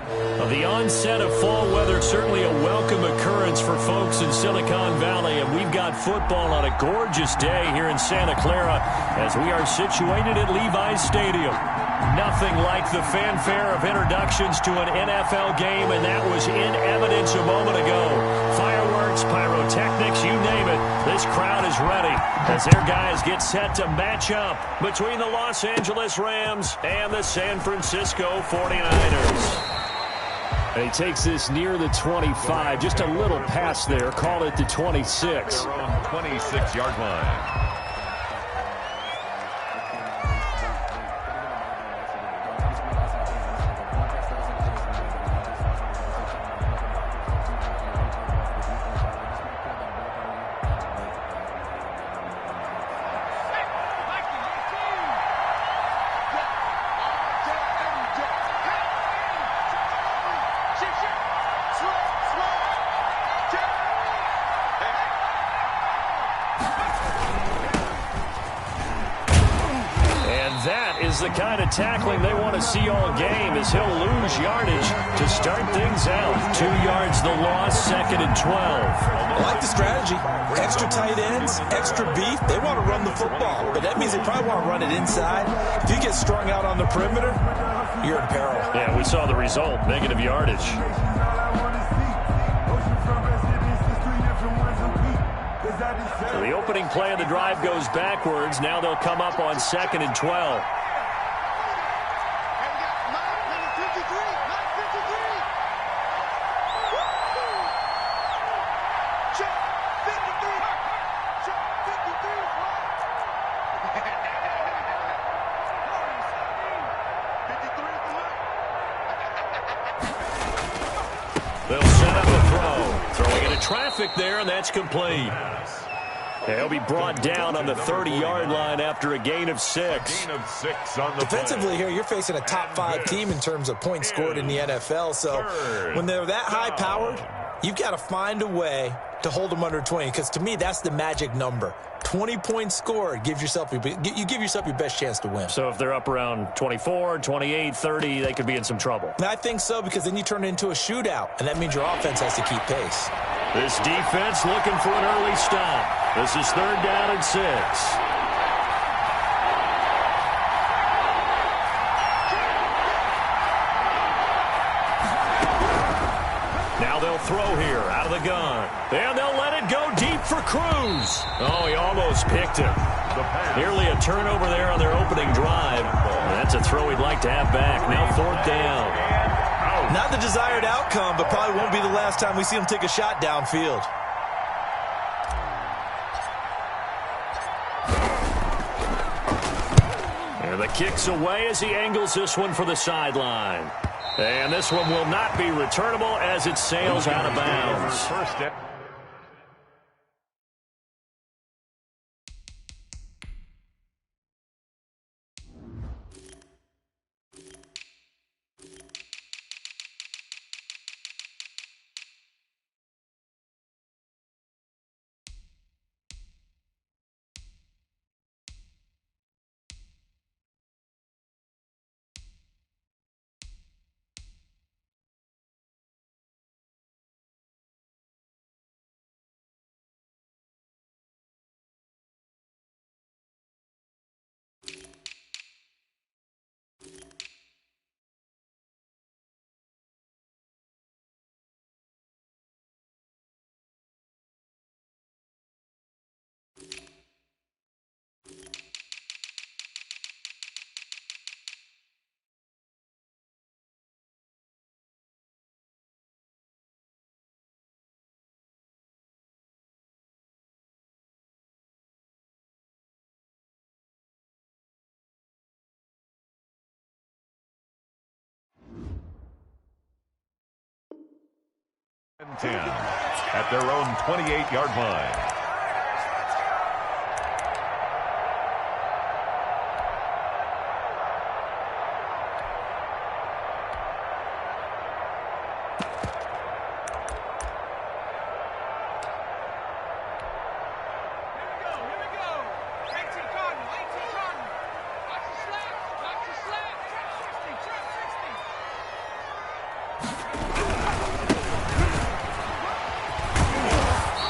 Well, the onset of fall weather, certainly a welcome occurrence for folks in Silicon Valley, and we've got football on a gorgeous day here in Santa Clara as we are situated at Levi's Stadium. Nothing like the fanfare of introductions to an NFL game, and that was in evidence a moment ago. Fireworks, pyrotechnics, you name it. This crowd is ready as their guys get set to match up between the Los Angeles Rams and the San Francisco 49ers. And he takes this near the 25, just a little pass there, call it the 26. Their own 26-yard line. The kind of tackling they want to see all game as he'll lose yardage to start things out. 2 yards the loss, 2nd and 12. I like the strategy. Extra tight ends, extra beef. They want to run the football, but that means they probably want to run it inside. If you get strung out on the perimeter, you're in peril. Yeah, we saw the result, negative yardage. So the opening play of the drive goes backwards. Now they'll come up on 2nd and 12. They'll set up a throw. Throwing into traffic there, and that's complete. He'll be brought down on the 30-yard line after a gain of 6. Defensively here, you're facing a top-5 team in terms of points scored in the NFL. So when they're that high-powered, you've got to find a way to hold them under 20, because to me, that's the magic number. 20 points scored, you give yourself your best chance to win. So if they're up around 24, 28, 30, they could be in some trouble. And I think so, because then you turn it into a shootout, and that means your offense has to keep pace. This defense looking for an early stop. This is 3rd down and 6. Now they'll throw here out of the gun. And they'll let it go deep for Cruz. Oh, he almost picked him. Nearly a turnover there on their opening drive. That's a throw he'd like to have back. Now 4th down. Not the desired outcome, but probably won't be the last time we see him take a shot downfield. And the kick's away as he angles this one for the sideline. And this one will not be returnable as it sails out of bounds. First step. And 10 at their own 28-yard line.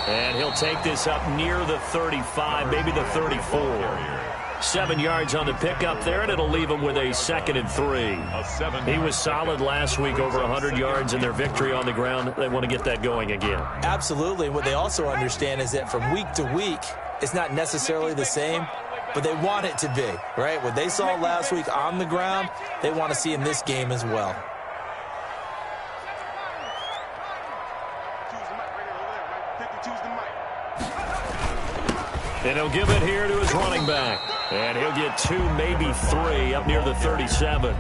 And he'll take this up near the 35, maybe the 34. 7 yards on the pickup there, and it'll leave him with a 2nd and 3. He was solid last week, over 100 yards in their victory on the ground. They want to get that going again. Absolutely. What they also understand is that from week to week, it's not necessarily the same, but they want it to be, right? What they saw last week on the ground, they want to see in this game as well. And he'll give it here to his running back. And he'll get 2, maybe 3, up near the 37.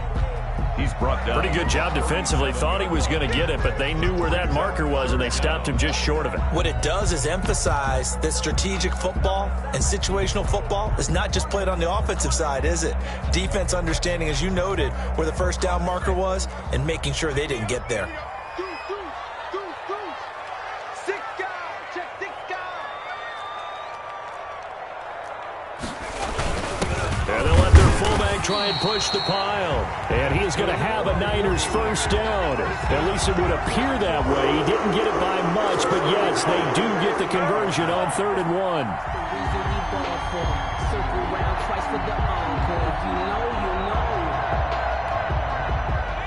He's brought down. Pretty good job defensively. Thought he was going to get it, but they knew where that marker was, and they stopped him just short of it. What it does is emphasize that strategic football and situational football is not just played on the offensive side, is it? Defense understanding, as you noted, where the first down marker was and making sure they didn't get there. Try and push the pile. And he is going to have a Niners first down. At least it would appear that way. He didn't get it by much, but yes, they do get the conversion on 3rd and 1.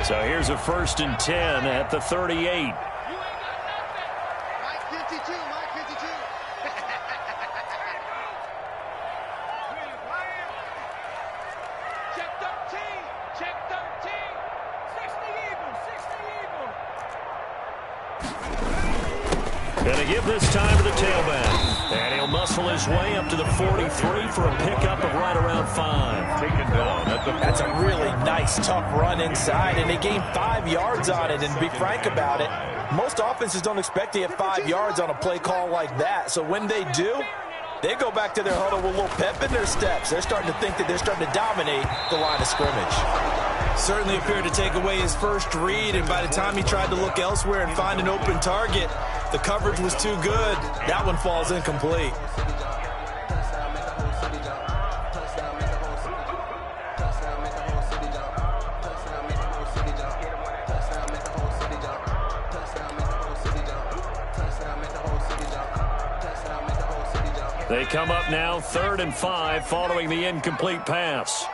So here's a 1st and 10 at the 38. Going to give this time to the tailback. And he'll muscle his way up to the 43 for a pickup of right around 5. Taken down. That's a really nice, tough run inside, and they gained 5 yards on it. And to be frank about it, most offenses don't expect to get 5 yards on a play call like that. So when they do, they go back to their huddle with a little pep in their steps. They're starting to think that they're starting to dominate the line of scrimmage. Certainly appeared to take away his first read, and by the time he tried to look elsewhere and find an open target, the coverage was too good. That one falls incomplete. They come up now 3rd and 5 following the incomplete pass.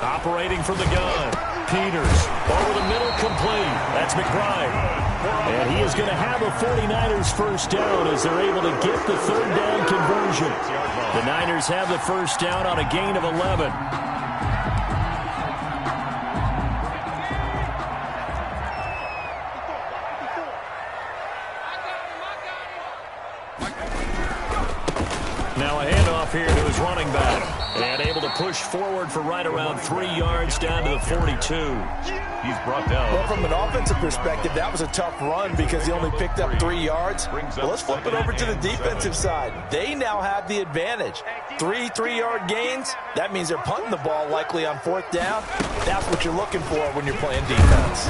Operating from the gun, Peters over the middle, complete. That's McBride. And he is going to have a 49ers first down as they're able to get the 3rd down conversion. The Niners have the first down on a gain of 11. Now a handoff here to his running back. And able to push forward for right around 3 yards down to the 42. He's brought down. Well, from an offensive perspective, that was a tough run because he only picked up 3 yards. Well, let's flip it over to the defensive side. They now have the advantage. 3 3-yard gains, that means they're punting the ball likely on 4th down. That's what you're looking for when you're playing defense.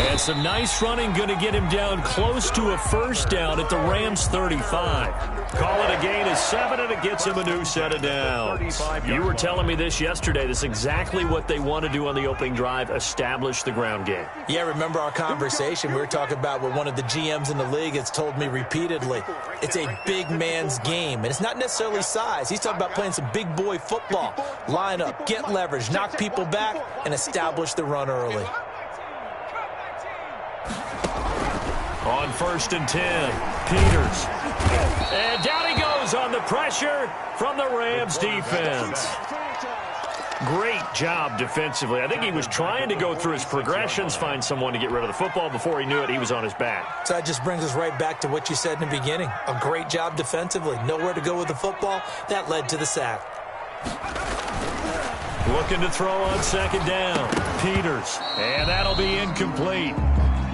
And some nice running, going to get him down close to a first down at the Rams 35. Call it a gain of 7, and it gets him a new set of downs. You were telling me this yesterday. This is exactly what they want to do on the opening drive, establish the ground game. Yeah, remember our conversation? We were talking about what one of the GMs in the league has told me repeatedly. It's a big man's game, and it's not necessarily size. He's talking about playing some big boy football. Line up, get leverage, knock people back, and establish the run early. On 1st and 10, Peters. And down he goes on the pressure from the Rams defense. Great job defensively. I think he was trying to go through his progressions, find someone to get rid of the football. Before he knew it, he was on his back. So that just brings us right back to what you said in the beginning. A great job defensively. Nowhere to go with the football. That led to the sack. Looking to throw on 2nd down. Peters. And that'll be incomplete.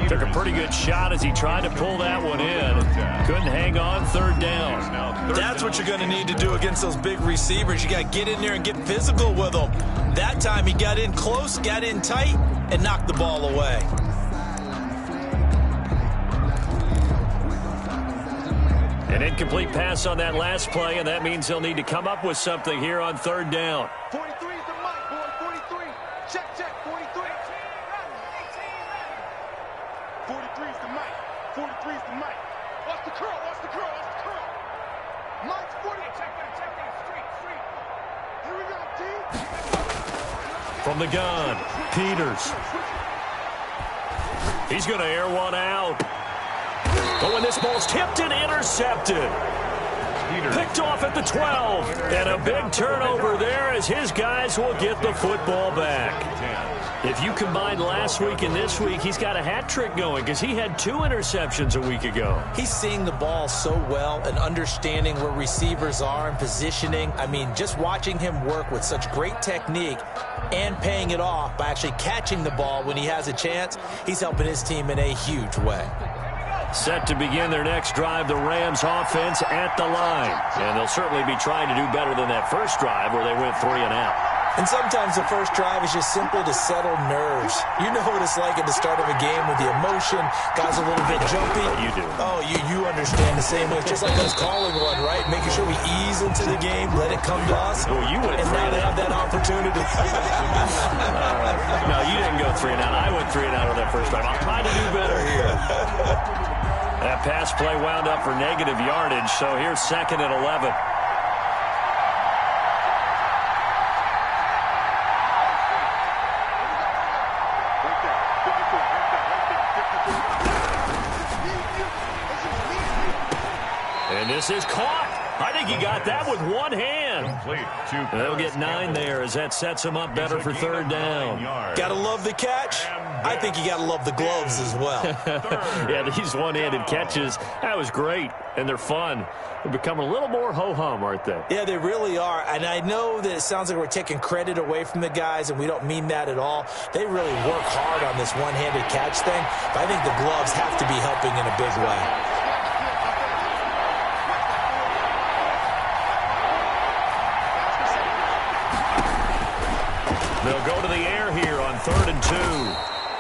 Took a pretty good shot as he tried to pull that one in. Couldn't hang on 3rd down. That's what you're going to need to do against those big receivers. You got to get in there and get physical with them. That time he got in close, got in tight, and knocked the ball away. An incomplete pass on that last play, and that means they'll need to come up with something here on third down. 43 is the mic, boy. 43. Check, 43. 43 is the mic. 43 is the mic. Watch the curl. Mike's 40. Check that. Street. Here we go, team. From the gun, Peters. He's going to air one out. Oh, and this ball's tipped and intercepted. Picked off at the 12. And a big turnover there as his guys will get the football back. If you combine last week and this week, he's got a hat trick going because he had 2 interceptions a week ago. He's seeing the ball so well and understanding where receivers are and positioning. I mean, just watching him work with such great technique and paying it off by actually catching the ball when he has a chance, he's helping his team in a huge way. Set to begin their next drive, the Rams offense at the line. And they'll certainly be trying to do better than that first drive where they went 3 and out. And sometimes the first drive is just simply to settle nerves. You know what it's like at the start of a game with the emotion. Guys a little bit jumpy. You do. Oh, you understand the same way. It's just like us calling one, right? Making sure we ease into the game, let it come to us. Well, you went and now they have that opportunity. No, you didn't go 3 and out. I went 3 and out on that first drive. I'll try to do better here. That pass play wound up for negative yardage, so here's 2nd and 11. And this is caught. I think he got that with one hand. They'll get 9 there as that sets him up better for third down. Gotta love the catch. I think you gotta love the gloves as well. Yeah, these one-handed catches, that was great, and they're fun. They're becoming a little more ho-hum, aren't they? Yeah, they really are. And I know that it sounds like we're taking credit away from the guys, and we don't mean that at all. They really work hard on this one-handed catch thing, but I think the gloves have to be helping in a big way. They'll go to the air here on 3rd and 2.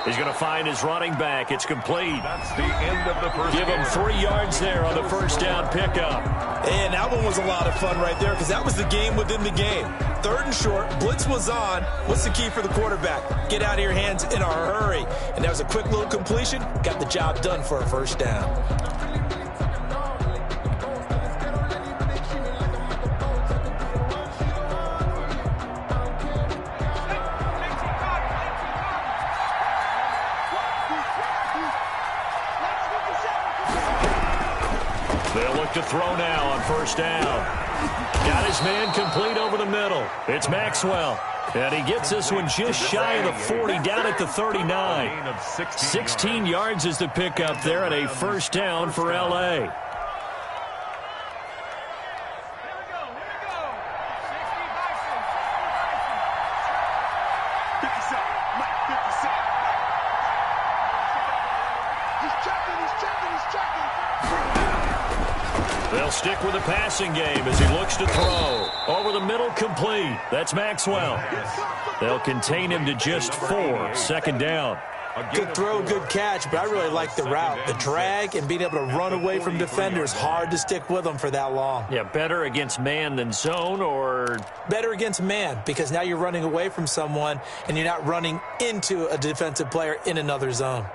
He's going to find his running back. It's complete. That's the end of the first. Give him 3 yards there on the first down pickup. And that one was a lot of fun right there because that was the game within the game. 3rd and short, blitz was on. What's the key for the quarterback? Get out of your hands in a hurry. And that was a quick little completion. Got the job done for a first down. They'll look to throw now on first down. Got his man complete over the middle. It's Maxwell. And he gets this one just shy of the 40, down at the 39. 16 yards is the pickup there at a first down for L.A. They'll stick with the passing game as he looks to throw. Over the middle, complete. That's Maxwell. They'll contain him to just 4. Second down. Good throw, good catch, but I really like the route. The drag and being able to run away from defenders, hard to stick with them for that long. Yeah, better against man than zone, or? Better against man, because now you're running away from someone and you're not running into a defensive player in another zone.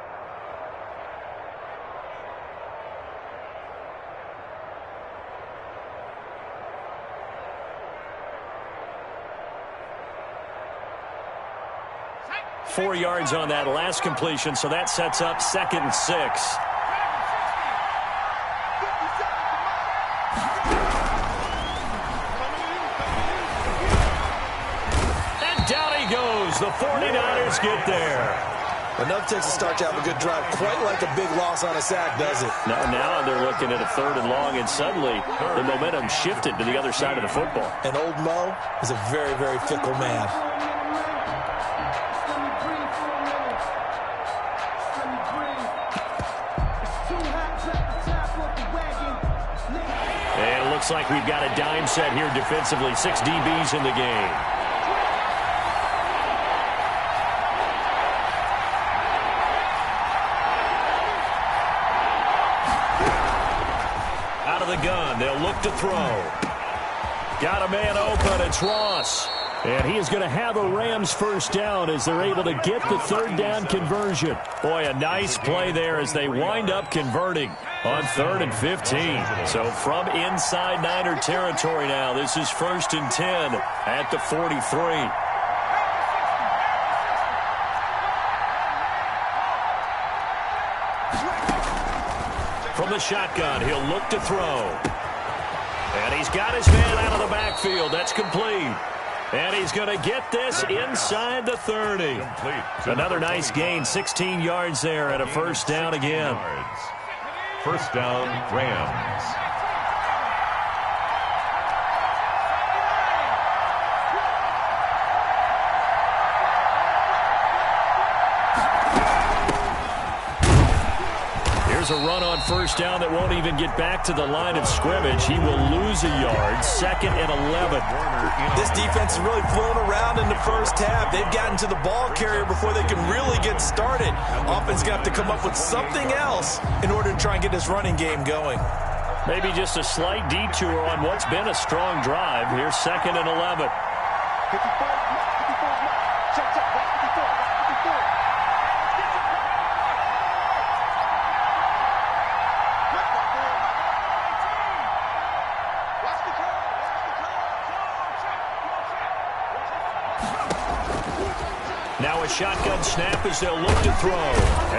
Four yards on that last completion, so that sets up 2nd and 6. And down he goes. The 49ers get there. Enough takes to start to have a good drive. Quite like a big loss on a sack, does it? Now they're looking at a 3rd and long, and suddenly the momentum shifted to the other side of the football. And old Mo is a very, very fickle man. Looks like we've got a dime set here defensively. 6 DBs in the game. Out Out of the gun, they'll look to throw. Got a man open, it's Ross. And he is going to have a Rams first down as they're able to get the third down conversion. Boy, a nice play there as they wind up converting on 3rd and 15. So from inside Niner territory now, this is 1st and 10 at the 43. From the shotgun, he'll look to throw. And he's got his man out of the backfield. That's complete. And he's going to get this inside the 30. Another nice gain, 16 yards there and a first down again. First down, Rams. Here's a run on first down that won't even get back to the line of scrimmage. He will lose a yard, 2nd and 11. This defense is really flown around in the first half. They've gotten to the ball carrier before they can really get started. Offense got to come up with something else in order to try and get this running game going. Maybe just a slight detour on what's been a strong drive. Here's 2nd and 11. 54 check, check, 54. Now a shotgun snap as they'll look to throw.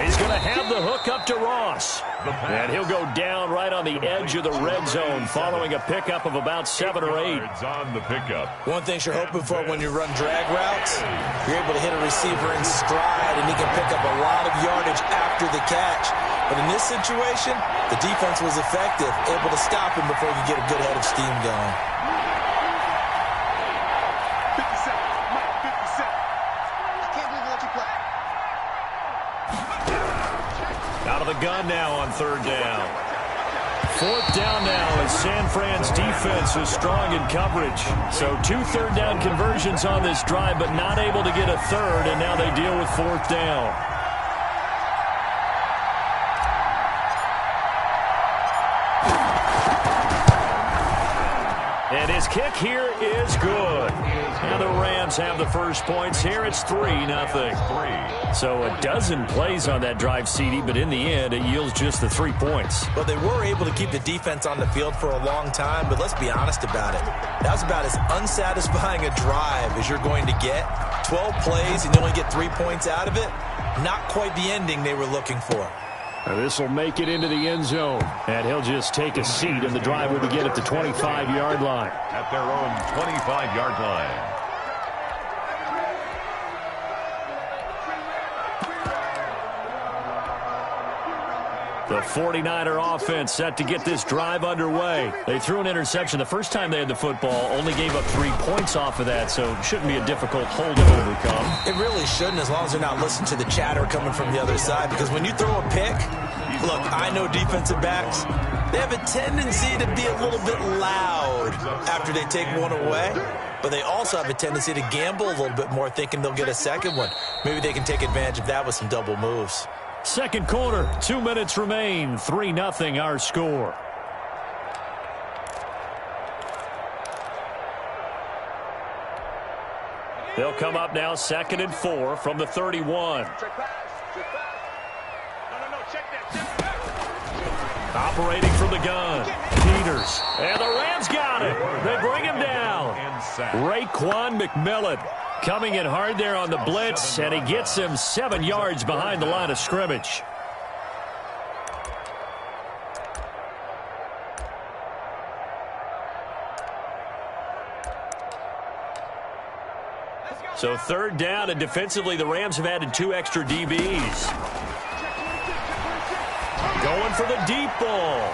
He's going to have the hook up to Ross. And he'll go down right on the edge of the red zone following a pickup of about 7 or 8. On the pickup. One thing you're hoping for when you run drag routes, you're able to hit a receiver in stride, and he can pick up a lot of yardage after the catch. But in this situation, the defense was effective, able to stop him before he could get a good head of steam going. 57, Mike, 57. I can't believe you let you play. Out of the gun now on 3rd down. 4th down now as San Fran's defense is strong in coverage. So 2 third down conversions on this drive, but not able to get a third, and now they deal with 4th down. And his kick here is good. And the Rams have the first points here. It's 3-0. So a dozen plays on that drive, CD, but in the end, it yields just the 3 points. Well, they were able to keep the defense on the field for a long time, but let's be honest about it. That was about as unsatisfying a drive as you're going to get. 12 plays and you only get 3 points out of it. Not quite the ending they were looking for. This will make it into the end zone, and he'll just take a seat, and the drive will begin at the 25-yard line. At their own 25-yard line. The 49er offense set to get this drive underway. They threw an interception the first time they had the football, only gave up 3 points off of that, so it shouldn't be a difficult hole to overcome. It really shouldn't, as long as they're not listening to the chatter coming from the other side, because when you throw a pick, look, I know defensive backs, they have a tendency to be a little bit loud after they take one away, but they also have a tendency to gamble a little bit more, thinking they'll get a second one. Maybe they can take advantage of that with some double moves. Second quarter, 2 minutes remain, 3-0 our score. They'll come up now 2nd and 4 from the 31. Check pass. Check pass. No, check that. Operating from the gun, Peters. And the Rams got it. They bring him down. Raekwon McMillan coming in hard there on the blitz, and he gets him 7 yards behind the line of scrimmage. So 3rd down, and defensively the Rams have added 2 extra DBs. Going for the deep ball.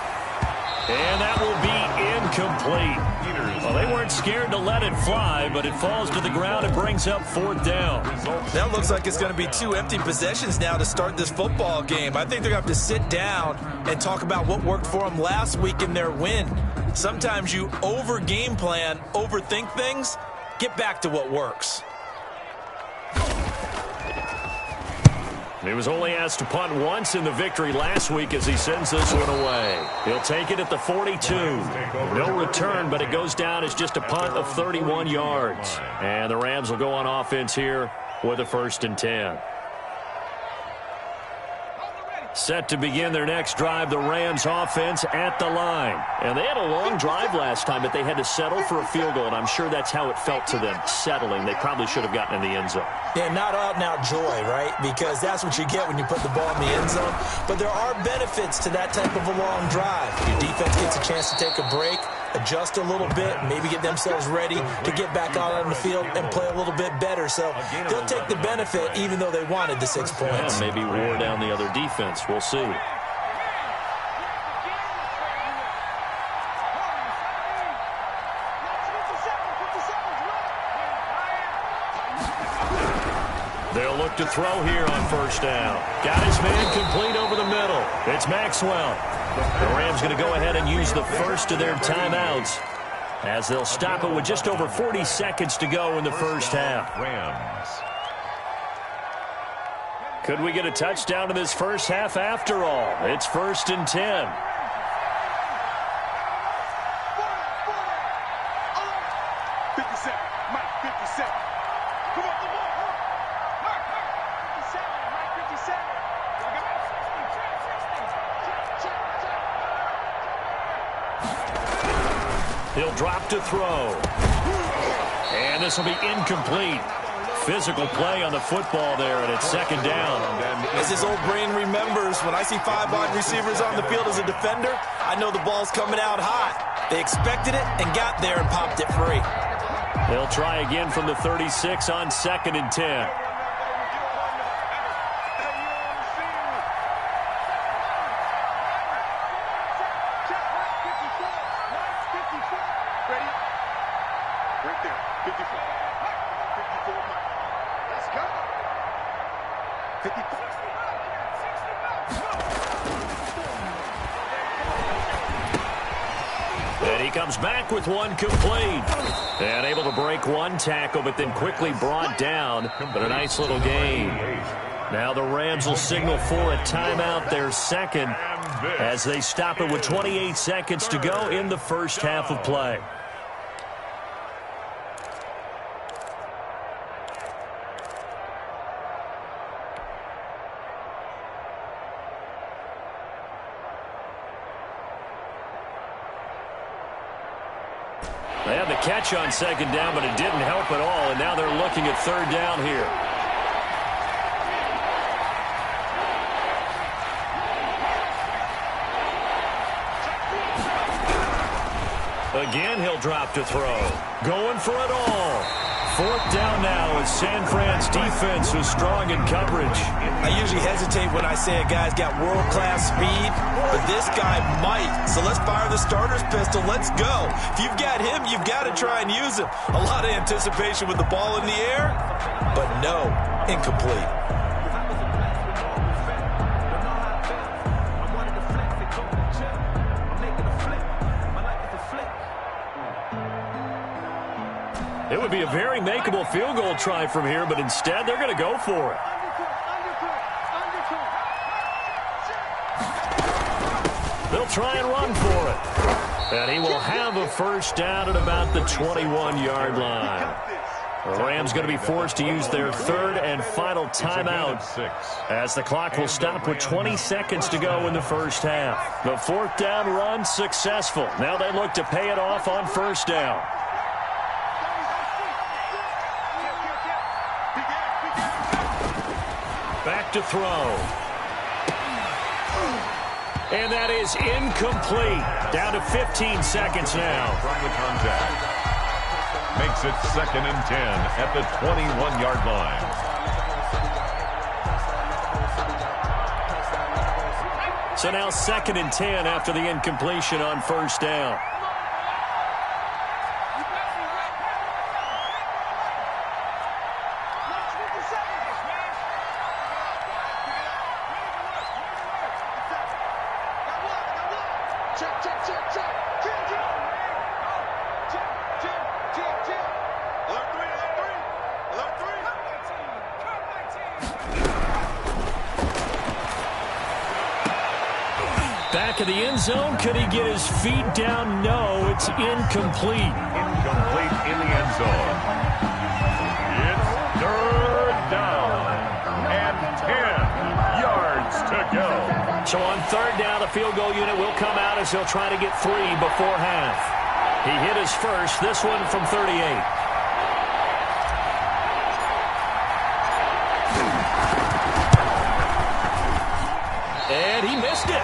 And that will be incomplete. Well, they weren't scared to let it fly, but it falls to the ground and brings up 4th down. That looks like it's going to be 2 empty possessions now to start this football game. I think they're going to have to sit down and talk about what worked for them last week in their win. Sometimes you over-game plan, overthink things, get back to what works. He was only asked to punt once in the victory last week as he sends this one away. He'll take it at the 42. No return, but it goes down as just a punt of 31 yards. And the Rams will go on offense here with a 1st and 10. Set to begin their next drive, the Rams offense at the line. And they had a long drive last time, but they had to settle for a field goal, and I'm sure that's how it felt to them, settling. They probably should have gotten in the end zone. Yeah, not out-and-out joy, right? Because that's what you get when you put the ball in the end zone. But there are benefits to that type of a long drive. Your defense gets a chance to take a break, adjust a little bit, maybe get themselves ready to get back out on the field and play a little bit better. So they'll take the benefit even though they wanted the 6 points. Yeah, maybe wore down the other defense. We'll see. They'll look to throw here on 1st down. Got his man complete over the middle. It's Maxwell. The Rams going to go ahead and use the first of their timeouts as they'll stop it with just over 40 seconds to go in the first half. Rams. Could we get a touchdown in this first half after all? It's 1st and 10. He'll drop to throw. And this will be incomplete. Physical play on the football there, and it's 2nd down. As his old brain remembers, when I see 5 wide receivers on the field as a defender, I know the ball's coming out hot. They expected it and got there and popped it free. They'll try again from the 36 on 2nd and 10. And he comes back with one complete. And able to break one tackle, but then quickly brought down. But a nice little gain. Now the Rams will signal for a timeout, their 2nd, as they stop it with 28 seconds to go in the first half of play. They had the catch on 2nd down, but it didn't help at all, and now they're looking at 3rd down here. Again, he'll drop to throw. Going for it all. 4th down now as San Fran's defense was strong in coverage. I usually hesitate when I say a guy's got world-class speed, but this guy might. So let's fire the starter's pistol. Let's go. If you've got him, you've got to try and use him. A lot of anticipation with the ball in the air, but no, incomplete. It would be a very makeable field goal try from here, but instead they're going to go for it. They'll try and run for it. And he will have a 1st down at about the 21-yard line. The Rams going to be forced to use their 3rd and final timeout as the clock will stop with 20 seconds to go in the first half. The 4th down run successful. Now they look to pay it off on 1st down. Back to throw. And that is incomplete. Down to 15 seconds now. From the contact. Makes it 2nd and 10 at the 21-yard line. So now 2nd and 10 after the incompletion on 1st down. back of the end zone. Could he get his feet down? No, it's incomplete. Incomplete in the end zone. It's third down and 10 yards to go. So on third down, the field goal unit will come out as they'll try to get 3 before half. He hit his first, this one from 38. And he missed it.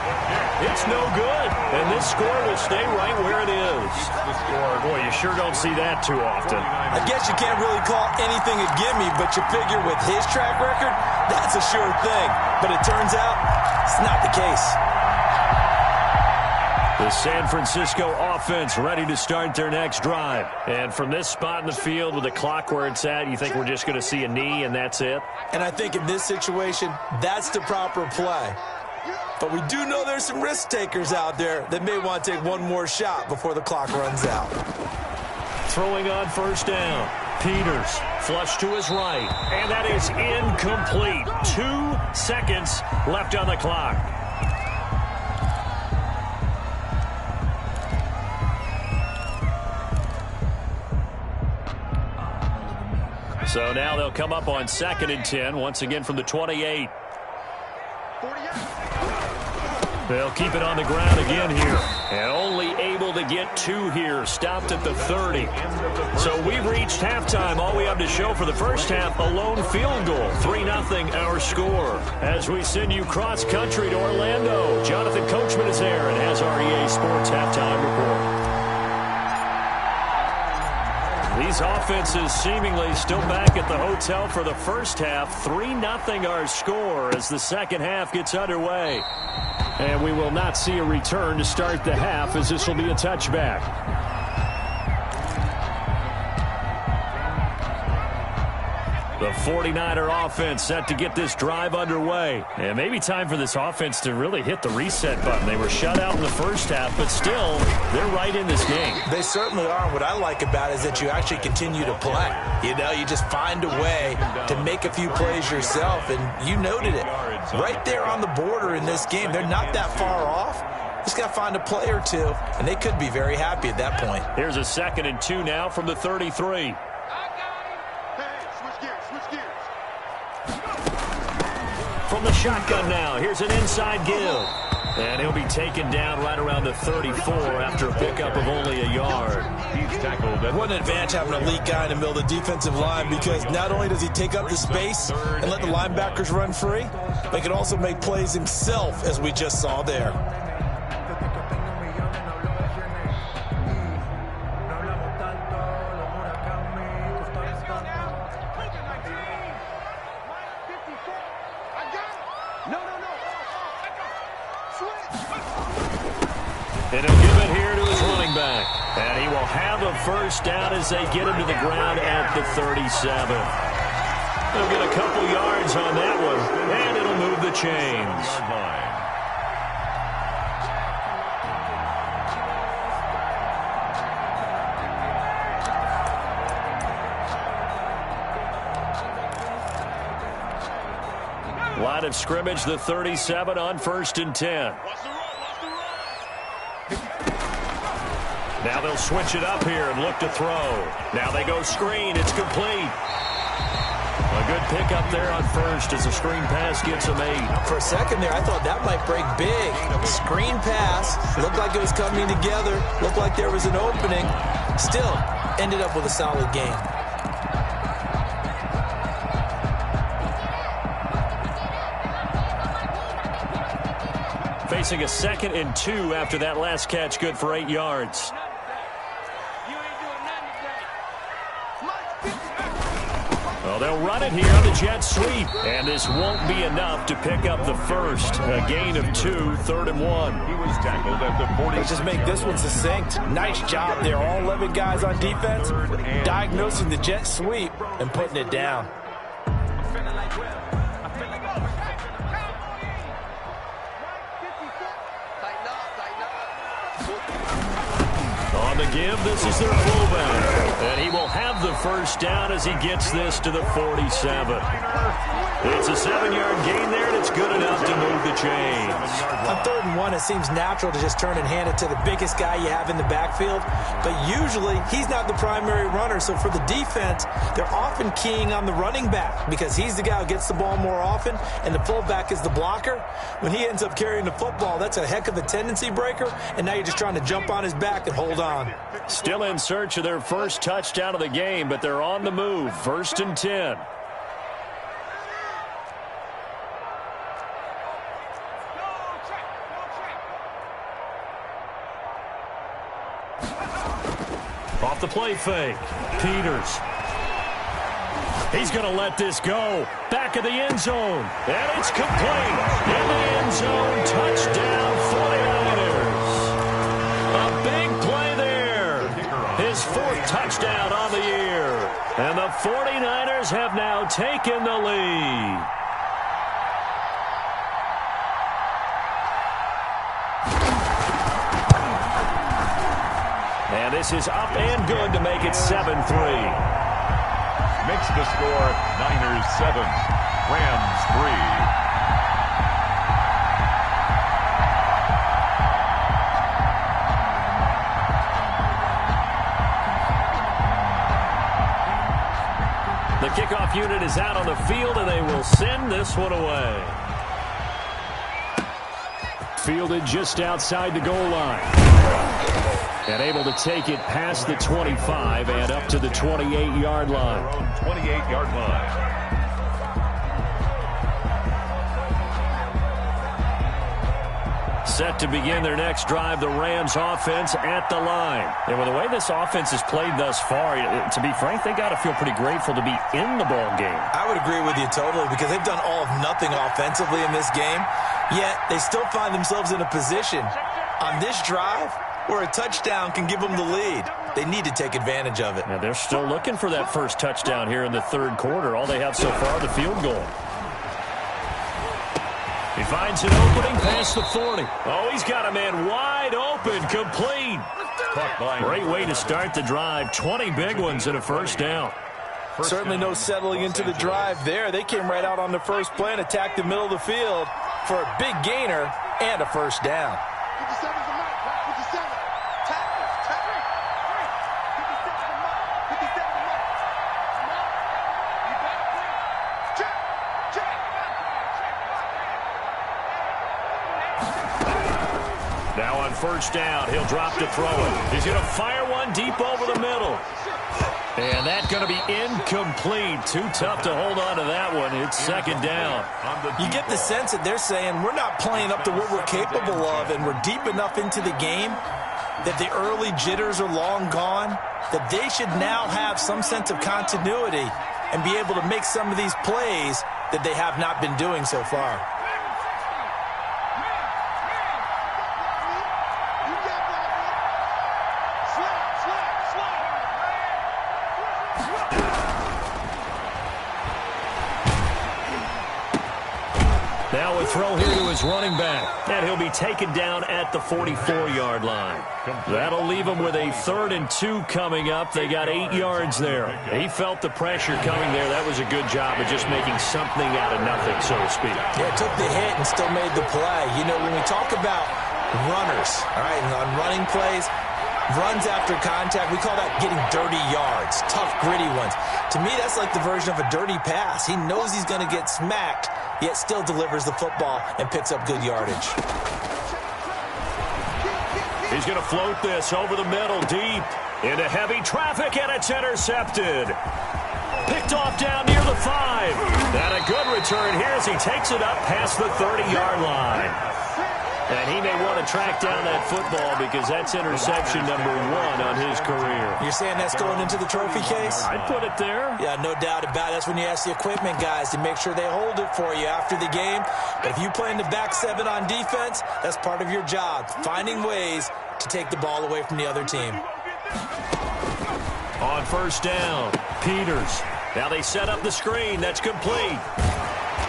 It's no good. And this score will stay right where it is. The score. Boy, you sure don't see that too often. I guess you can't really call anything a gimme, but you figure with his track record, that's a sure thing. But it turns out it's not the case. The San Francisco offense ready to start their next drive. And from this spot in the field with the clock where it's at, you think we're just going to see a knee and that's it? And I think in this situation, that's the proper play. But we do know there's some risk takers out there that may want to take one more shot before the clock runs out. Throwing on first down. Peters, flush to his right. And that is incomplete. 2 seconds left on the clock. So now they'll come up on 2nd and 10, once again from the 28. They'll keep it on the ground again here. And only able to get 2 here. Stopped at the 30. So we've reached halftime. All we have to show for the first half, a lone field goal. 3-0 our score. As we send you cross-country to Orlando, Jonathan Coachman is there and has our EA Sports halftime report. These offenses seemingly still back at the hotel for the first half. 3-0 our score as the second half gets underway. And we will not see a return to start the half as this will be a touchback. The 49er offense set to get this drive underway. And maybe time for this offense to really hit the reset button. They were shut out in the first half, but still, they're right in this game. They certainly are. What I like about it is that you actually continue to play. You know, you just find a way to make a few plays yourself, and you noted it. Right there on the border in this game, they're not that far off. Just got to find a play or two, and they could be very happy at that point. Here's a 2nd and 2 now from the 33. From the shotgun now, here's an inside give. And he'll be taken down right around the 34 after a pickup of only a yard. He's tackled. What an advantage having an elite guy in the middle of the defensive line, because not only does he take up the space and let the linebackers run free, but he can also make plays himself, as we just saw there. And he'll give it here to his running back. And he will have a first down as they get him to the ground at the 37. They'll get a couple yards on that one, and it'll move the chains. Line of scrimmage, the 37 on 1st and 10. Now they'll switch it up here and look to throw. Now they go screen. It's complete. A good pickup there on first as the screen pass gets him 8. For a second there, I thought that might break big. Screen pass. Looked like it was coming together. Looked like there was an opening. Still, ended up with a solid game. Facing a 2nd and 2 after that last catch, good for 8 yards. Well, they'll run it here on the jet sweep. And this won't be enough to pick up the first. A gain of 2, 3rd and 1. He was tackled at the 40. Let's just make this one succinct. Nice job there. All 11 guys on defense diagnosing the jet sweep and putting it down. On to give. This is their fullback. And he will have the first down as he gets this to the 47. It's a 7-yard gain there, and it's good enough to move the chains. On 3rd and 1, it seems natural to just turn and hand it to the biggest guy you have in the backfield. But usually, he's not the primary runner. So for the defense, they're often keying on the running back because he's the guy who gets the ball more often, and the fullback is the blocker. When he ends up carrying the football, that's a heck of a tendency breaker, and now you're just trying to jump on his back and hold on. Still in search of their first touchdown of the game, but they're on the move. 1st and 10. Off the play fake. Peters. He's going to let this go. Back of the end zone. And it's complete. In the end zone. Touchdown 49ers. A big play there. His 4th touchdown on the year. And the 49ers have now taken the lead. And this is up and good to make it 7-3. Makes the score Niners 7, Rams 3. The kickoff unit is out on the field, and they will send this one away. Fielded just outside the goal line. And able to take it past the 25 and up to the 28-yard line. 28-yard line. Set to begin their next drive, the Rams offense at the line. And with the way this offense has played thus far, to be frank, they got to feel pretty grateful to be in the ball game. I would agree with you totally because they've done all of nothing offensively in this game, yet they still find themselves in a position on this drive where a touchdown can give them the lead. They need to take advantage of it. Now they're still looking for that first touchdown here in the 3rd quarter. All they have so far, the field goal. He finds an opening past the 40. Oh, he's got a man wide open, complete. Great way to start the drive. 20 big ones and a first down. Certainly no settling into the drive there. They came right out on the first play and attacked the middle of the field for a big gainer and a first down. 57's the mic, right? 57. Tackles, tackles. 57's the mic. 57's the mic. Smart. You better play. Check, check. Now on first down, he'll drop to throw it. He's going to fire one deep over the middle. And that's going to be incomplete. Too tough to hold on to that one. It's 2nd down. You get the sense that they're saying we're not playing up to what we're capable of, and we're deep enough into the game that the early jitters are long gone, that they should now have some sense of continuity and be able to make some of these plays that they have not been doing so far. Now a throw here to his running back, and he'll be taken down at the 44-yard line. That'll leave him with a 3rd and 2 coming up. They got 8 yards there. He felt the pressure coming there. That was a good job of just making something out of nothing, so to speak. Yeah, took the hit and still made the play. You know, when we talk about runners, all right, and on running plays, runs after contact, we call that getting dirty yards, tough, gritty ones. To me, that's like the version of a dirty pass. He knows he's going to get smacked, yet still delivers the football and picks up good yardage. He's going to float this over the middle, deep into heavy traffic, and it's intercepted. Picked off down near the 5. And a good return here as he takes it up past the 30-yard line. And he may want to track down that football because that's interception number 1 on his career. You're saying that's going into the trophy case? I'd put it there. Yeah, no doubt about it. That's when you ask the equipment guys to make sure they hold it for you after the game. But if you play in the back 7 on defense, that's part of your job, finding ways to take the ball away from the other team. On first down, Peters. Now they set up the screen. That's complete.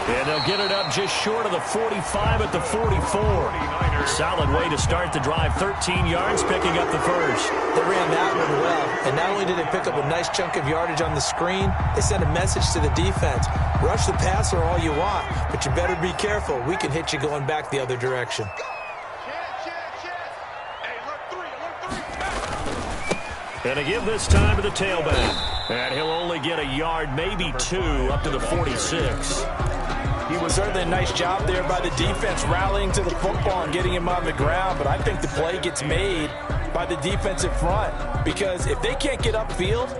And they'll get it up just short of the 45 at the 44. Solid way to start the drive. 13 yards, picking up the first. They ran that one well. And not only did they pick up a nice chunk of yardage on the screen, they sent a message to the defense. Rush the passer all you want, but you better be careful. We can hit you going back the other direction. And to give this time to the tailback. And he'll only get a yard, maybe 2, up to the 46. He was certainly a nice job there by the defense rallying to the football and getting him on the ground, but I think the play gets made by the defensive front because if they can't get upfield,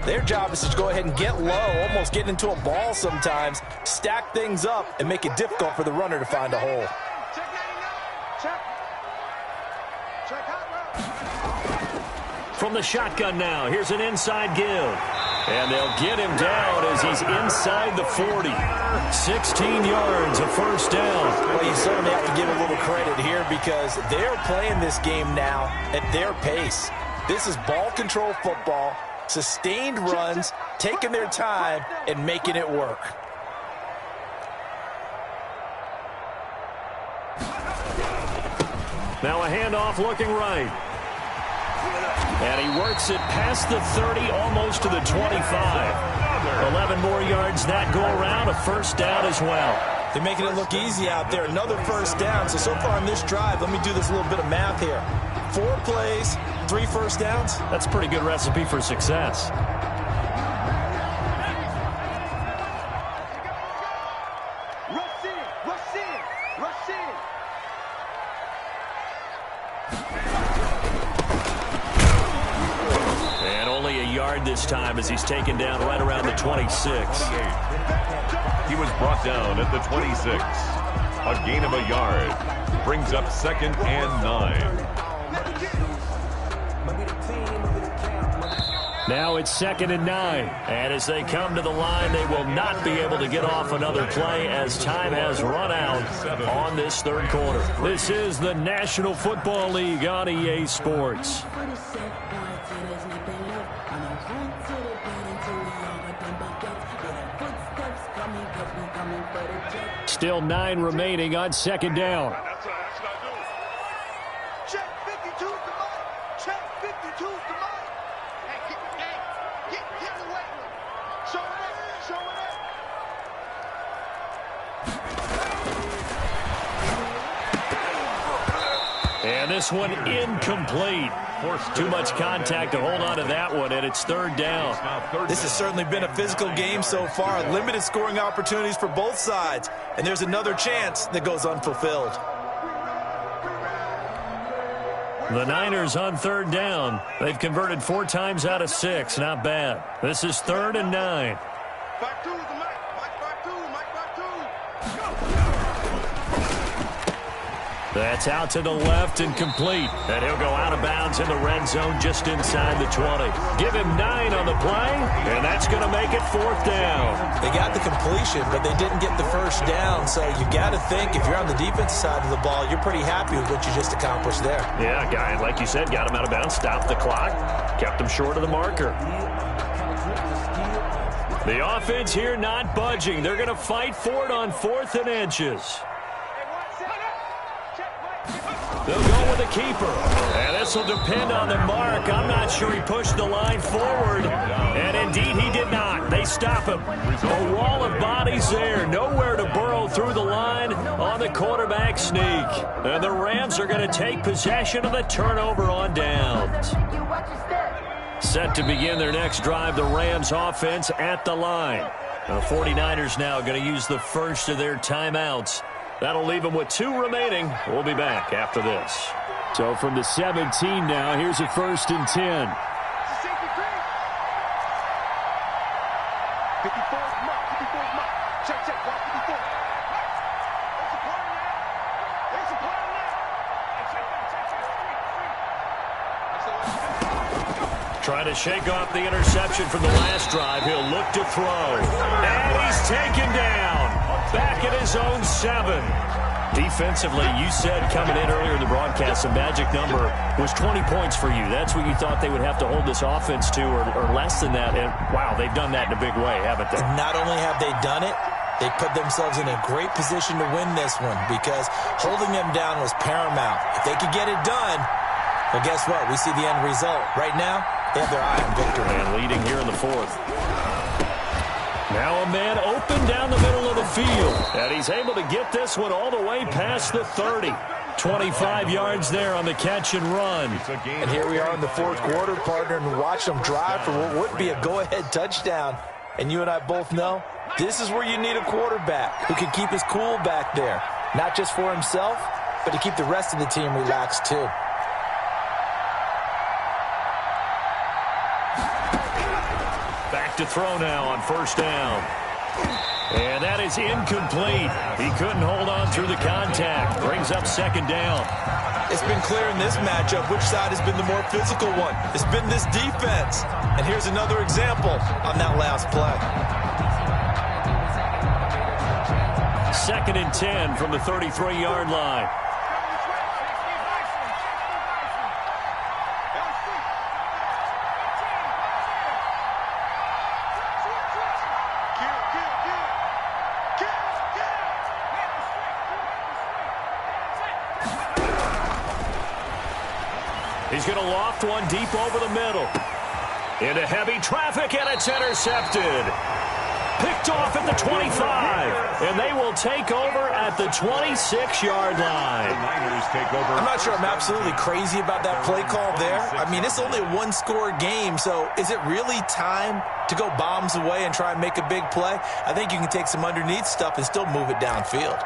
their job is to go ahead and get low, almost get into a ball sometimes, stack things up, and make it difficult for the runner to find a hole. From the shotgun now, here's an inside give. And they'll get him down as he's inside the 40. 16 yards, a first down. Well, you certainly have to give a little credit here because they're playing this game now at their pace. This is ball control football, sustained runs, taking their time, and making it work. Now a handoff looking right. And he works it past the 30, almost to the 25. 11 more yards that go around, a first down as well. They're making it look easy out there. Another first down. So far on this drive, let me do this little bit of math here. 4 plays, 3 first downs. That's a pretty good recipe for success. This time as he's taken down right around the 26. He was brought down at the 26. A gain of a yard. Brings up 2nd and 9. Now it's 2nd and 9. And as they come to the line, they will not be able to get off another play as time has run out on this third quarter. This is the National Football League on EA Sports. Still 9 remaining on 2nd down. Check 52's the mic. Check 52's the mic. Hey, get away with it. Show it up. And this one incomplete. Too much contact to hold on to that one, and it's 3rd down. This has certainly been a physical game so far. Limited scoring opportunities for both sides. And there's another chance that goes unfulfilled. The Niners on 3rd down. They've converted 4 times out of 6. Not bad. This is 3rd and 9. Back to the mic. Back to. That's out to the left and complete. And he'll go out of bounds in the red zone just inside the 20. Give him 9 on the play, and that's going to make it 4th down. They got the completion, but they didn't get the first down. So you got to think if you're on the defensive side of the ball, you're pretty happy with what you just accomplished there. Yeah, guy, like you said, got him out of bounds, stopped the clock, kept him short of the marker. The offense here not budging. They're going to fight for it on 4th and inches. They'll go with a keeper. And this will depend on the mark. I'm not sure he pushed the line forward. And indeed, he did not. They stop him. A wall of bodies there. Nowhere to burrow through the line on the quarterback sneak. And the Rams are going to take possession of the turnover on downs. Set to begin their next drive, the Rams offense at the line. The 49ers now going to use the first of their timeouts. That'll leave them with 2 remaining. We'll be back after this. So from the 17 now, here's a 1st and 10. 54's mark. Check, 54. There's a play now. Trying to shake off the interception from the last drive. He'll look to throw. And he's taken down. Back at his own 7. Defensively, you said coming in earlier in the broadcast, the magic number was 20 points for you. That's what you thought they would have to hold this offense to or less than that. And, wow, they've done that in a big way, haven't they? Not only have they done it, they put themselves in a great position to win this one because holding them down was paramount. If they could get it done, well, guess what? We see the end result. Right now, they have their eye on victory. And leading here in the fourth. Now a man open down the middle of the field. And he's able to get this one all the way past the 30. 25 yards there on the catch and run. And here we are in the fourth quarter, partner, and watch them drive for what would be a go-ahead touchdown. And you and I both know this is where you need a quarterback who can keep his cool back there. Not just for himself, but to keep the rest of the team relaxed too. Back to throw now on first down. And that is incomplete. He couldn't hold on through the contact. Brings up second down. It's been clear in this matchup which side has been the more physical one. It's been this defense. And here's another example on that last play. 2nd and 10 from the 33-yard line. He's going to loft one deep over the middle. Into heavy traffic, and it's intercepted. Picked off at the 25, and they will take over at the 26-yard line. I'm not sure I'm absolutely crazy about that play call there. I mean, it's only a one-score game, so is it really time to go bombs away and try and make a big play? I think you can take some underneath stuff and still move it downfield.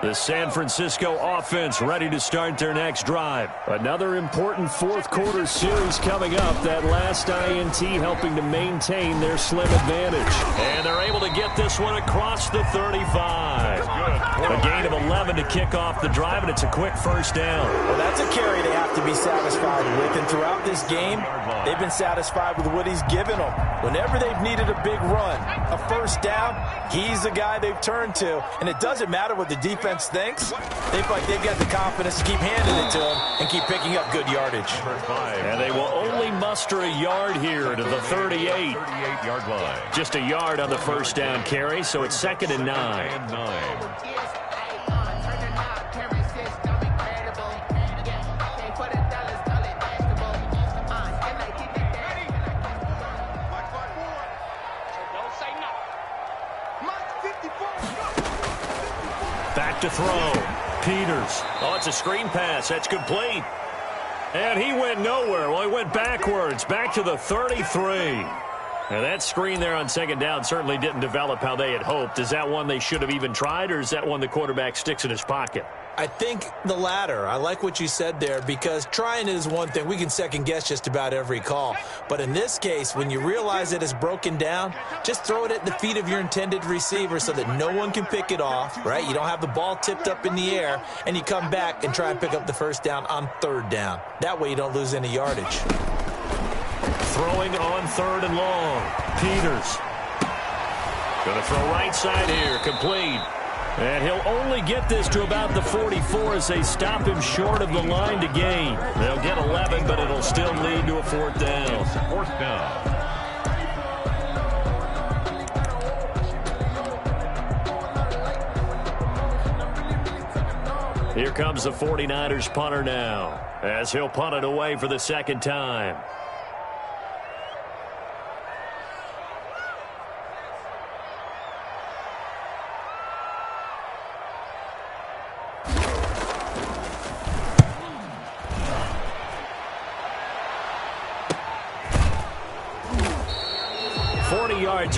The San Francisco offense ready to start their next drive. Another important fourth quarter series coming up. That last INT helping to maintain their slim advantage. And they're able to get this one across the 35. A gain of 11 to kick off the drive, and it's a quick first down. Well, that's a carry they have to be satisfied with. And throughout this game, they've been satisfied with what he's given them. Whenever they've needed a big run, a first down, he's the guy they've turned to. And it doesn't matter what the defense thinks. They feel like they've got the confidence to keep handing it to him and keep picking up good yardage. And they will only muster a yard here to the 38. 38-yard line. Just a yard on the first down carry, so it's 2nd and 9. Back to throw. Peters. Oh, it's a screen pass. That's complete. And he went nowhere. Well, he went backwards. Back to the 33. Now, that screen there on second down certainly didn't develop how they had hoped. Is that one they should have even tried, or is that one the quarterback sticks in his pocket? I think the latter. I like what you said there because trying is one thing. We can second guess just about every call. But in this case, when you realize it is broken down, just throw it at the feet of your intended receiver so that no one can pick it off, right? You don't have the ball tipped up in the air, and you come back and try and pick up the first down on third down. That way you don't lose any yardage. Throwing on third and long. Peters. Going to throw right side here. Complete. And he'll only get this to about the 44 as they stop him short of the line to gain. They'll get 11, but it'll still lead to a fourth down. Fourth down. Here comes the 49ers punter now as he'll punt it away for the second time.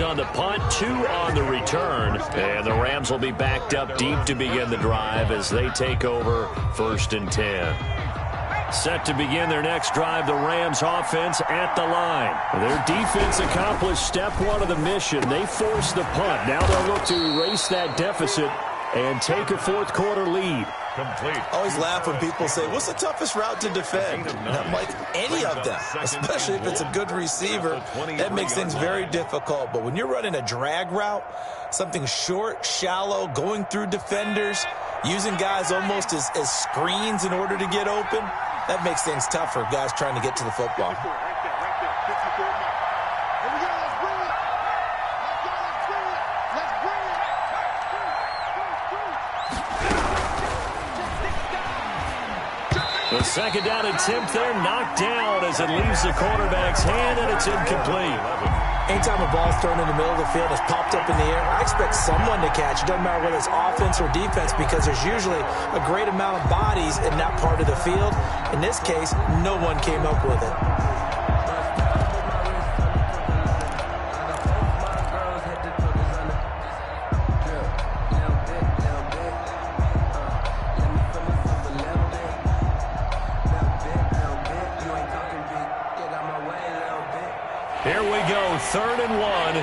On the punt, 2 on the return, and the Rams will be backed up deep to begin the drive as they take over 1st and 10. Set to begin their next drive, the Rams offense at the line. Their defense accomplished step 1 of the mission. They forced the punt. Now they'll look to erase that deficit and take a fourth quarter lead. Complete. Always laugh when people say, what's the toughest route to defend? And I'm like, any of them, especially if it's a good receiver. That makes things very difficult. But when you're running a drag route, something short, shallow, going through defenders, using guys almost as screens in order to get open, that makes things tough for guys trying to get to the football. The second down attempt there knocked down as it leaves the quarterback's hand, and it's incomplete. Anytime a ball's thrown in the middle of the field, it's popped up in the air, I expect someone to catch. It doesn't matter whether it's offense or defense, because there's usually a great amount of bodies in that part of the field. In this case, no one came up with it. Here we go, 3rd and 1.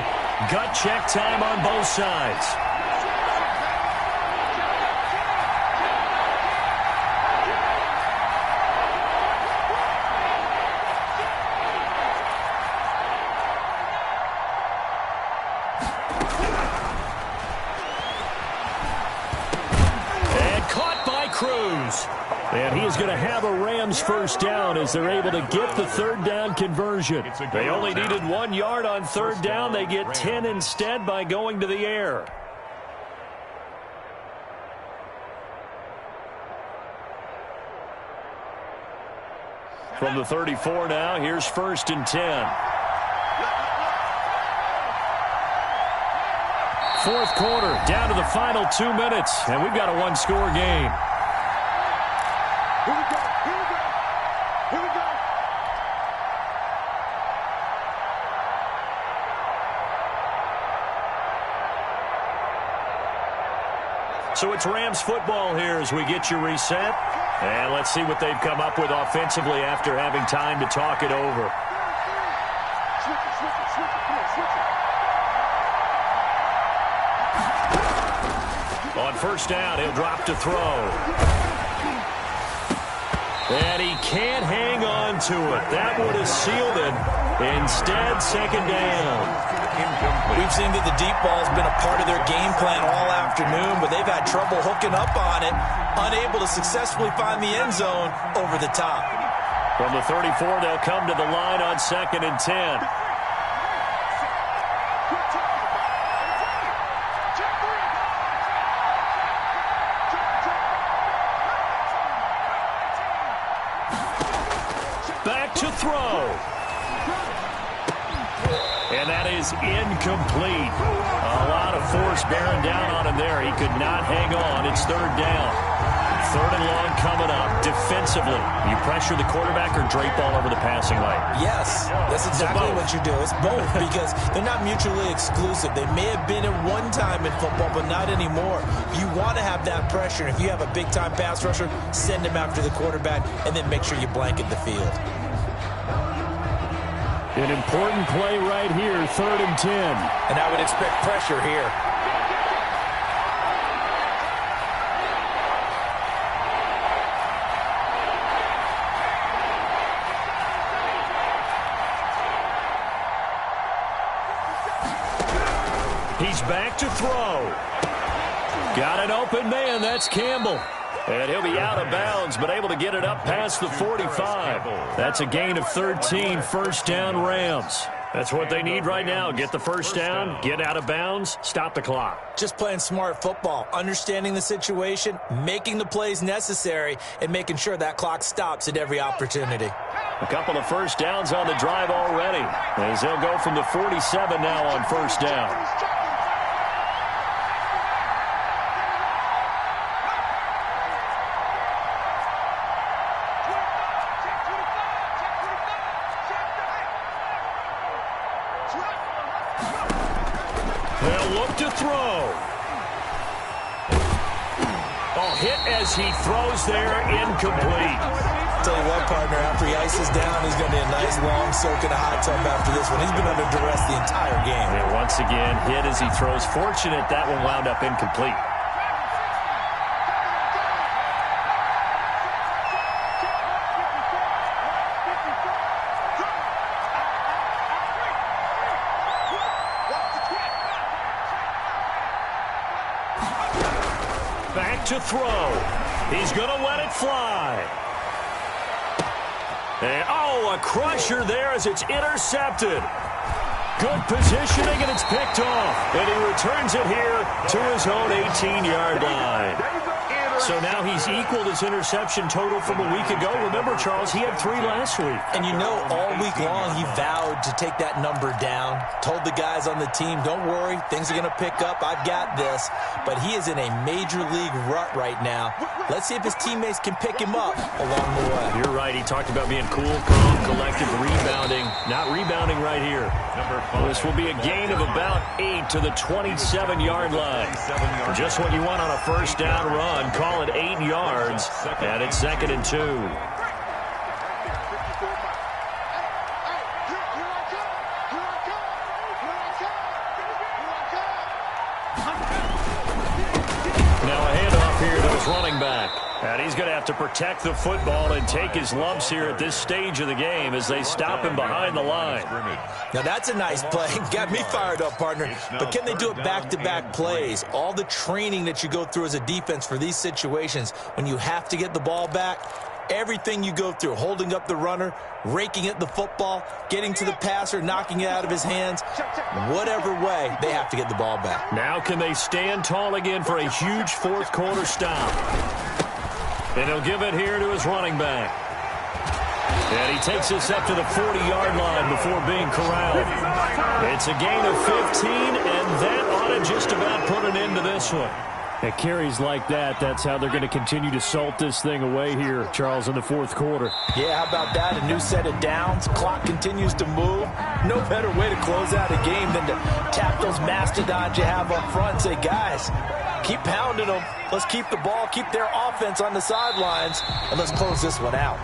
Gut check time on both sides. And caught by Cruz. And he is going to have a Rams first down as they're able to get the 3rd down conversion. They only needed 1 yard on 3rd down. They get 10 instead by going to the air. From the 34 now, here's 1st and 10. 4th quarter, down to the final 2 minutes, and we've got a one-score game. Here we go. Here we go. Here we go. So it's Rams football here as we get you reset. And let's see what they've come up with offensively after having time to talk it over. Switch it, switch it, switch it. Come on, switch it. On 1st down, he'll drop to throw. And he can't hang on to it. That would have sealed it. Instead, 2nd down. We've seen that the deep ball has been a part of their game plan all afternoon, but they've had trouble hooking up on it, unable to successfully find the end zone over the top. From the 34, they'll come to the line on 2nd and 10. Back to throw. And that is incomplete. A lot of force bearing down on him there. He could not hang on. It's 3rd down. 3rd and long coming up. Defensively, you pressure the quarterback or drape all over the passing lane? Yes, that's exactly what you do. It's both because they're not mutually exclusive. They may have been at one time in football, but not anymore. You want to have that pressure. If you have a big-time pass rusher, send him after the quarterback, and then make sure you blanket the field. An important play right here, 3rd and 10. And I would expect pressure here. He's back to throw. Got an open man. That's Campbell. And he'll be out of bounds, but able to get it up past the 45. That's a gain of 13, 1st down Rams. That's what they need right now. Get the 1st down, get out of bounds, stop the clock. Just playing smart football, understanding the situation, making the plays necessary, and making sure that clock stops at every opportunity. A couple of 1st downs on the drive already, as they'll go from the 47 now on 1st down. They'll look to throw. Oh, hit as he throws there, incomplete. Tell you what, partner, after he ices down, he's going to be a nice long soak in a hot tub after this one. He's been under duress the entire game. And once again, hit as he throws. Fortunate that one wound up incomplete. Back to throw. He's going to let it fly. And, a crusher there as it's intercepted. Good positioning, and it's picked off. And he returns it here to his own 18-yard line. So now he's equaled his interception total from a week ago. Remember, Charles, he had 3 last week. And you know, all week long he vowed to take that number down. Told the guys on the team, don't worry, things are going to pick up. I've got this. But he is in a major league rut right now. Let's see if his teammates can pick him up along the way. You're right. He talked about being cool, calm, collected, rebounding. Not rebounding right here. This will be a gain of about 8 to the 27-yard line. Just what you want on a first down run. Call it 8 yards, and it's 2nd and 2. Now a handoff here to his running back. And he's going to have to protect the football and take his lumps here at this stage of the game as they stop him behind the line. Now that's a nice play. Got me fired up, partner. But can they do it back-to-back plays? All the training that you go through as a defense for these situations, when you have to get the ball back, everything you go through, holding up the runner, raking at the football, getting to the passer, knocking it out of his hands, whatever way, they have to get the ball back. Now can they stand tall again for a huge fourth-quarter stop? And he'll give it here to his running back. And he takes this up to the 40-yard line before being corralled. It's a gain of 15, and that ought to just about put an end to this one. At carries like that, that's how they're going to continue to salt this thing away here, Charles, in the fourth quarter. Yeah, how about that? A new set of downs. Clock continues to move. No better way to close out a game than to tap those mastodons you have up front and say, guys, keep pounding them. Let's keep the ball, keep their offense on the sidelines, and let's close this one out.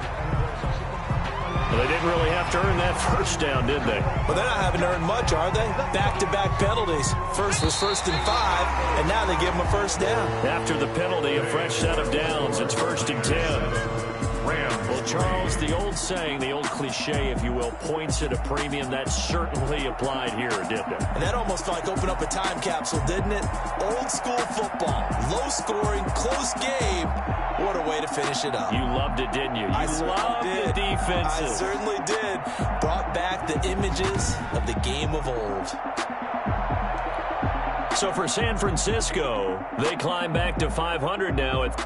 Well, they didn't really have to earn that first down, did they? Well, they're not having to earn much, are they? Back-to-back penalties. First was 1st and 5, and now they give them a first down. After the penalty, a fresh set of downs. It's 1st and 10. Well, Charles, the old saying, the old cliche, if you will, points at a premium, that certainly applied here, didn't it? And that almost like opened up a time capsule, didn't it? Old school football, low scoring, close game. What a way to finish it up. You loved it, didn't you? You loved the defenses. I certainly did. Brought back the images of the game of old. So for San Francisco, they climb back to 500 now at